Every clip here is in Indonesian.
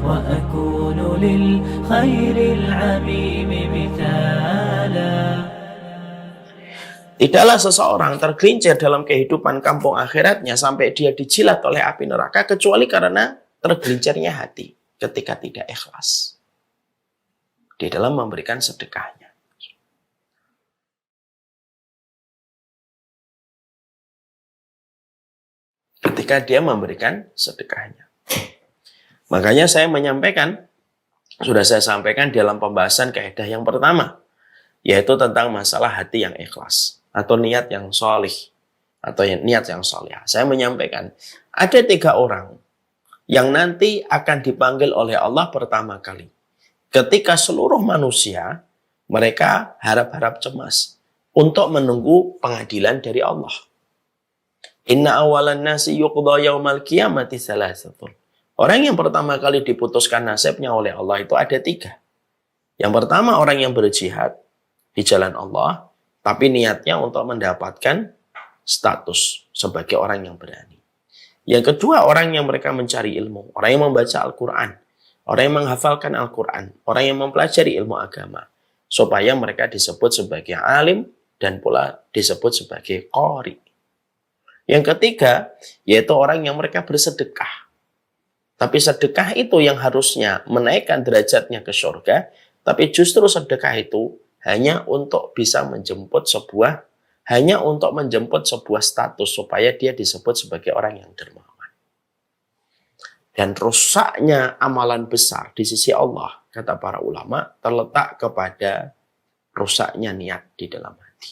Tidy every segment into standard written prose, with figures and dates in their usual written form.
وأكون للخير العميم مثالا. Tidaklah seseorang tergelincir dalam kehidupan kampung akhiratnya sampai dia dijilat oleh api neraka kecuali karena tergelincirnya hati ketika tidak ikhlas di dalam memberikan sedekahnya. Ketika dia memberikan sedekahnya. Makanya saya menyampaikan, sudah saya sampaikan dalam pembahasan kaidah yang pertama, yaitu tentang masalah hati yang ikhlas atau niat yang solih atau niat yang soleh. Saya menyampaikan ada 3 orang yang nanti akan dipanggil oleh Allah pertama kali. Ketika seluruh manusia mereka harap-harap cemas untuk menunggu pengadilan dari Allah. Inna awalan nasi yuqda yaumal qiyamati salasatun. Orang yang pertama kali diputuskan nasibnya oleh Allah itu ada 3. Yang pertama orang yang berjihad di jalan Allah, tapi niatnya untuk mendapatkan status sebagai orang yang berani. Yang kedua, orang yang mereka mencari ilmu, orang yang membaca Al-Quran, orang yang menghafalkan Al-Quran, orang yang mempelajari ilmu agama, supaya mereka disebut sebagai alim dan pula disebut sebagai qari. Yang ketiga, yaitu orang yang mereka bersedekah. Tapi sedekah itu yang harusnya menaikkan derajatnya ke surga, tapi justru sedekah itu hanya untuk bisa menjemput sebuah status supaya dia disebut sebagai orang yang dermawan. Dan rusaknya amalan besar di sisi Allah, kata para ulama, terletak kepada rusaknya niat di dalam hati.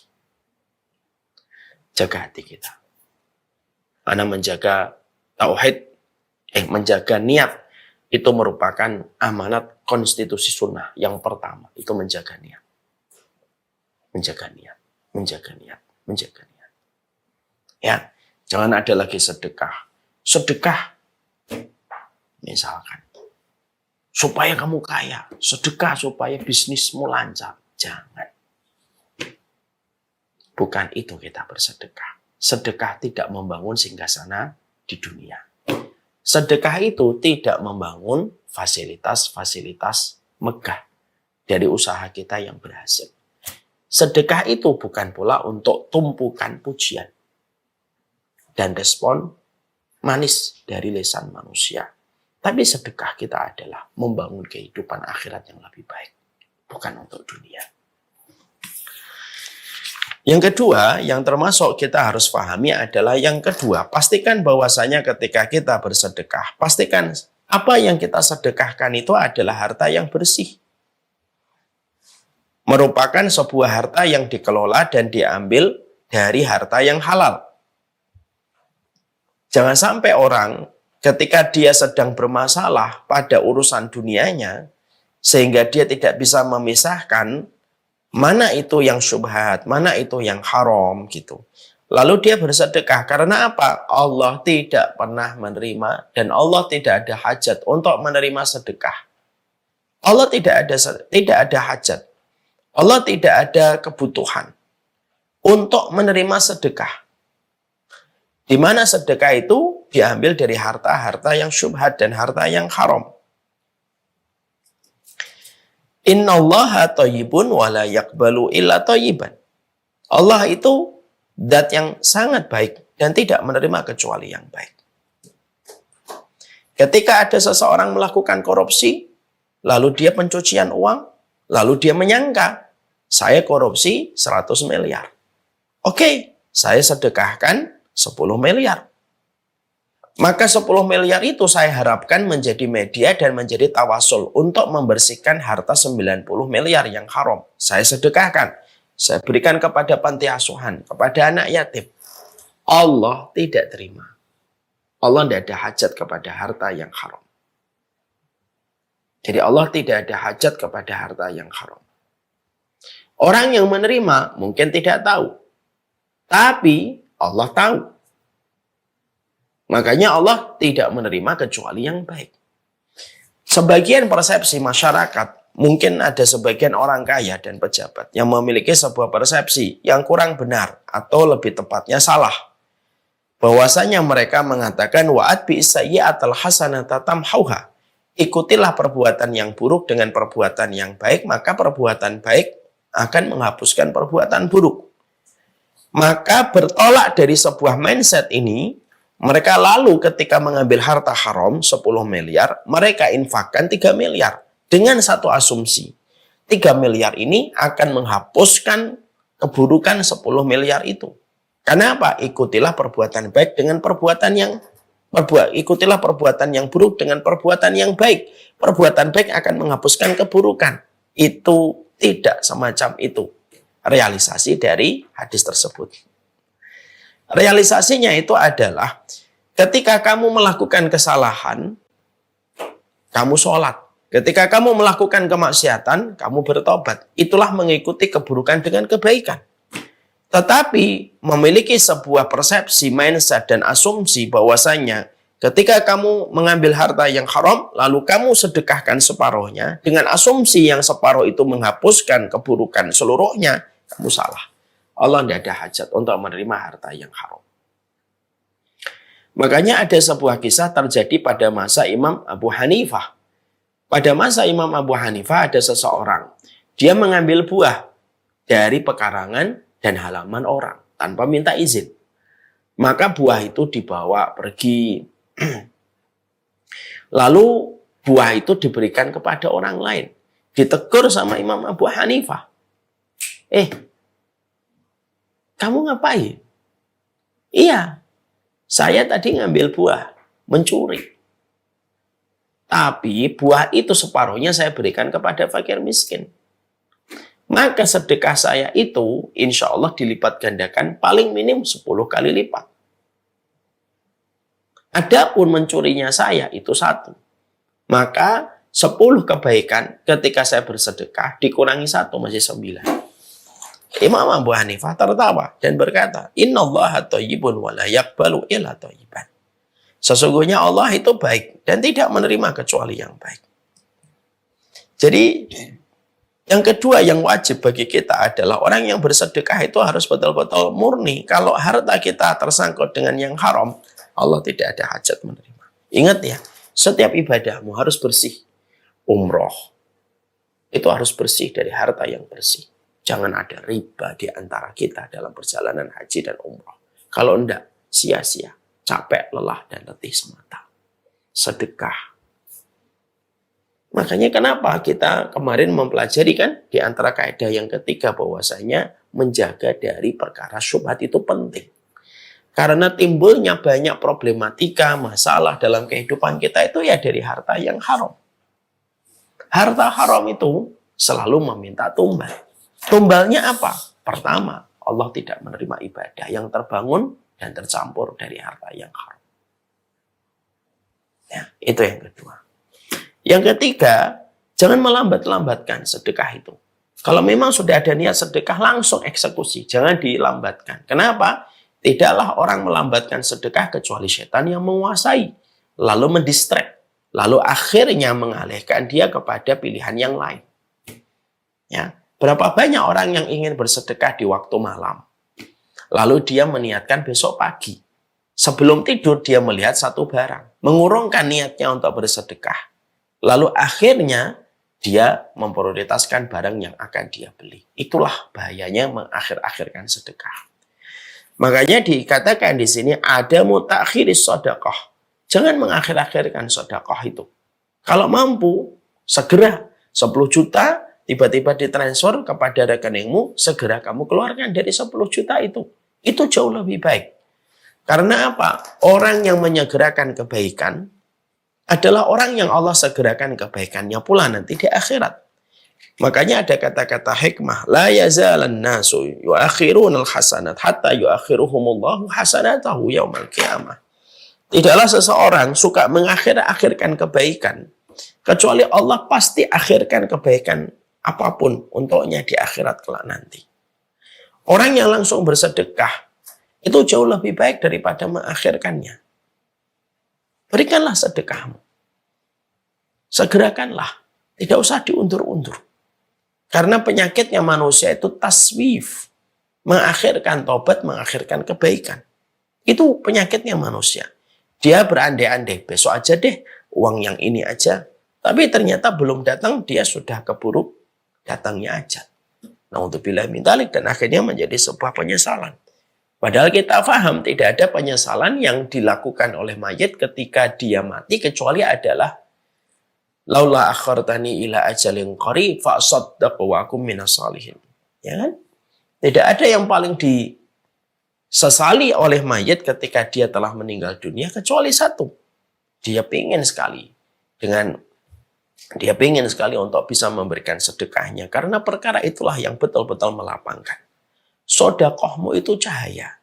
Jaga hati kita. Karena menjaga tauhid, menjaga niat, itu merupakan amanat konstitusi sunnah yang pertama. Itu menjaga niat. Menjaga niat, menjaga niat, menjaga niat. Ya, jangan ada lagi sedekah. Sedekah, misalkan, supaya kamu kaya. Sedekah supaya bisnismu lancar. Jangan. Bukan itu kita bersedekah. Sedekah tidak membangun singgasana di dunia. Sedekah itu tidak membangun fasilitas-fasilitas megah dari usaha kita yang berhasil. Sedekah itu bukan pula untuk tumpukan pujian dan respon manis dari lisan manusia. Tapi sedekah kita adalah membangun kehidupan akhirat yang lebih baik. Bukan untuk dunia. Yang kedua, yang termasuk kita harus pahami adalah yang kedua, pastikan bahwasanya ketika kita bersedekah, pastikan apa yang kita sedekahkan itu adalah harta yang bersih. Merupakan sebuah harta yang dikelola dan diambil dari harta yang halal. Jangan sampai orang ketika dia sedang bermasalah pada urusan dunianya, sehingga dia tidak bisa memisahkan mana itu yang syubhat, mana itu yang haram gitu. Lalu dia bersedekah karena apa? Allah tidak pernah menerima dan Allah tidak ada hajat untuk menerima sedekah. Allah tidak ada hajat. Allah tidak ada kebutuhan untuk menerima sedekah. Di mana sedekah itu diambil dari harta-harta yang syubhat dan harta yang haram. Innallaha thayyibun wa la yaqbalu illa thayyiban. Allah itu zat yang sangat baik dan tidak menerima kecuali yang baik. Ketika ada seseorang melakukan korupsi, lalu dia pencucian uang, lalu dia menyangka, saya korupsi 100 miliar. Oke, saya sedekahkan 10 miliar. Maka 10 miliar itu saya harapkan menjadi media dan menjadi tawasul untuk membersihkan harta 90 miliar yang haram. Saya sedekahkan. Saya berikan kepada panti asuhan, kepada anak yatim. Allah tidak terima. Allah tidak ada hajat kepada harta yang haram. Jadi Allah tidak ada hajat kepada harta yang haram. Orang yang menerima mungkin tidak tahu. Tapi Allah tahu. Makanya Allah tidak menerima kecuali yang baik. Sebagian persepsi masyarakat, mungkin ada sebagian orang kaya dan pejabat yang memiliki sebuah persepsi yang kurang benar atau lebih tepatnya salah. Bahwasanya mereka mengatakan wa'at bi sayyi'atal hasanata tamhauha. ikutilah perbuatan yang buruk dengan perbuatan yang baik, maka perbuatan baik akan menghapuskan perbuatan buruk. Maka bertolak dari sebuah mindset ini, mereka lalu ketika mengambil harta haram 10 miliar, mereka infakkan 3 miliar. Dengan satu asumsi, 3 miliar ini akan menghapuskan keburukan 10 miliar itu. Karena apa? Ikutilah perbuatan baik dengan perbuatan yang ikutilah perbuatan yang buruk dengan perbuatan yang baik. Perbuatan baik akan menghapuskan keburukan. Itu tidak semacam itu realisasi dari hadis tersebut. Realisasinya itu adalah ketika kamu melakukan kesalahan, kamu sholat. Ketika kamu melakukan kemaksiatan, kamu bertobat. Itulah mengikuti keburukan dengan kebaikan. Tetapi memiliki sebuah persepsi, mindset, dan asumsi bahwasanya ketika kamu mengambil harta yang haram, lalu kamu sedekahkan separuhnya, dengan asumsi yang separuh itu menghapuskan keburukan seluruhnya, kamu salah. Allah tidak ada hajat untuk menerima harta yang haram. Makanya ada sebuah kisah terjadi pada masa Imam Abu Hanifah. Pada masa Imam Abu Hanifah ada seseorang. Dia mengambil buah dari pekarangan dan halaman orang tanpa minta izin. Maka buah itu dibawa pergi. Lalu buah itu diberikan kepada orang lain. Ditegur sama Imam Abu Hanifah. Kamu ngapain? Iya, saya tadi ngambil buah, mencuri. Tapi buah itu separuhnya saya berikan kepada fakir miskin. Maka sedekah saya itu insya Allah dilipat gandakan paling minim 10 kali lipat. Adapun mencurinya saya itu 1. Maka 10 kebaikan ketika saya bersedekah dikurangi 1 masih 9. Imam Abu Hanifah tertawa dan berkata, Innallaha thayyibun wa la yaqbalu illa thayyiban. Sesungguhnya Allah itu baik dan tidak menerima kecuali yang baik. Jadi yang kedua yang wajib bagi kita adalah orang yang bersedekah itu harus betul-betul murni. Kalau harta kita tersangkut dengan yang haram, Allah tidak ada hajat menerima. Ingat ya, setiap ibadahmu harus bersih. Umroh itu harus bersih dari harta yang bersih. Jangan ada riba di antara kita dalam perjalanan haji dan umroh. Kalau enggak, sia-sia, capek, lelah, dan letih semata. Sedekah. Makanya kenapa kita kemarin mempelajari kan di antara kaidah yang ketiga bahwasanya menjaga dari perkara syubhat itu penting. Karena timbulnya banyak problematika, masalah dalam kehidupan kita itu ya dari harta yang haram. Harta haram itu selalu meminta tumbal. Tumbalnya apa? Pertama, Allah tidak menerima ibadah yang terbangun dan tercampur dari harta yang haram. Ya, itu yang kedua. Yang ketiga, jangan melambat-lambatkan sedekah itu. Kalau memang sudah ada niat sedekah, langsung eksekusi. Jangan dilambatkan. Kenapa? Tidaklah orang melambatkan sedekah kecuali setan yang menguasai. Lalu mendistract. Lalu akhirnya mengalihkan dia kepada pilihan yang lain. Ya, berapa banyak orang yang ingin bersedekah di waktu malam. Lalu dia meniatkan besok pagi. Sebelum tidur dia melihat satu barang. Mengurungkan niatnya untuk bersedekah. Lalu akhirnya dia memprioritaskan barang yang akan dia beli. Itulah bahayanya mengakhir-akhirkan sedekah. Makanya dikatakan di sini ada mutakhiris sedekah. Jangan mengakhir-akhirkan sedekah itu. Kalau mampu, segera 10 juta tiba-tiba ditransfer kepada rekeningmu, segera kamu keluarkan dari 10 juta itu. Itu jauh lebih baik. Karena apa? Orang yang menyegerakan kebaikan adalah orang yang Allah segerakan kebaikannya pula nanti di akhirat. Makanya ada kata-kata hikmah, la yazalan nasu yuakhirunal hasanat hatta yuakhiruhumullahu hasanatahu yaumal qiyamah. Tidaklah seseorang suka mengakhir-akhirkan kebaikan kecuali Allah pasti akhirkan kebaikan apapun untuknya di akhirat kelak nanti. Orang yang langsung bersedekah itu jauh lebih baik daripada mengakhirkannya. Berikanlah sedekahmu. Segerakanlah. Tidak usah diundur-undur. Karena penyakitnya manusia itu taswif. Mengakhirkan tobat, mengakhirkan kebaikan. Itu penyakitnya manusia. Dia berandai-andai. Besok aja deh. Uang yang ini aja. Tapi ternyata belum datang, dia sudah keburu datangnya ajal. Na'udzubillah min dzalik, dan akhirnya menjadi sebuah penyesalan. Padahal kita paham tidak ada penyesalan yang dilakukan oleh mayit ketika dia mati kecuali adalah laula akhartani ila ajalin qarib fa asaddaq wa akum minas salihin. Ya kan? Tidak ada yang paling disesali oleh mayit ketika dia telah meninggal dunia kecuali satu. Dia ingin sekali untuk bisa memberikan sedekahnya karena perkara itulah yang betul-betul melapangkan. Sedekahmu itu cahaya.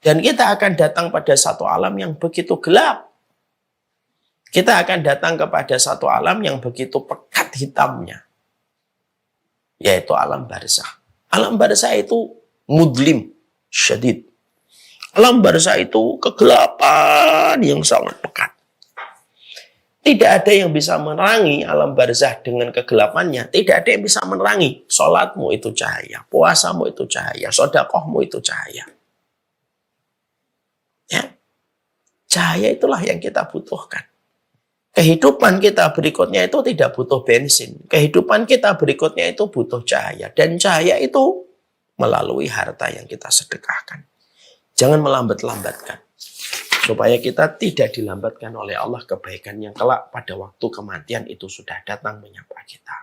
Dan kita akan datang pada satu alam yang begitu gelap. Kita akan datang kepada satu alam yang begitu pekat hitamnya. Yaitu alam barzakh. Alam barzakh itu mudlim, syadid. Alam barzakh itu kegelapan yang sangat pekat. Tidak ada yang bisa menerangi alam barzakh dengan kegelapannya. Tidak ada yang bisa menerangi. Salatmu itu cahaya, puasamu itu cahaya, sedekahmu itu cahaya. Ya. Cahaya itulah yang kita butuhkan. Kehidupan kita berikutnya itu tidak butuh bensin. Kehidupan kita berikutnya itu butuh cahaya. Dan cahaya itu melalui harta yang kita sedekahkan. Jangan melambat-lambatkan. Supaya kita tidak dilambatkan oleh Allah kebaikan yang kelak pada waktu kematian itu sudah datang menyapa kita.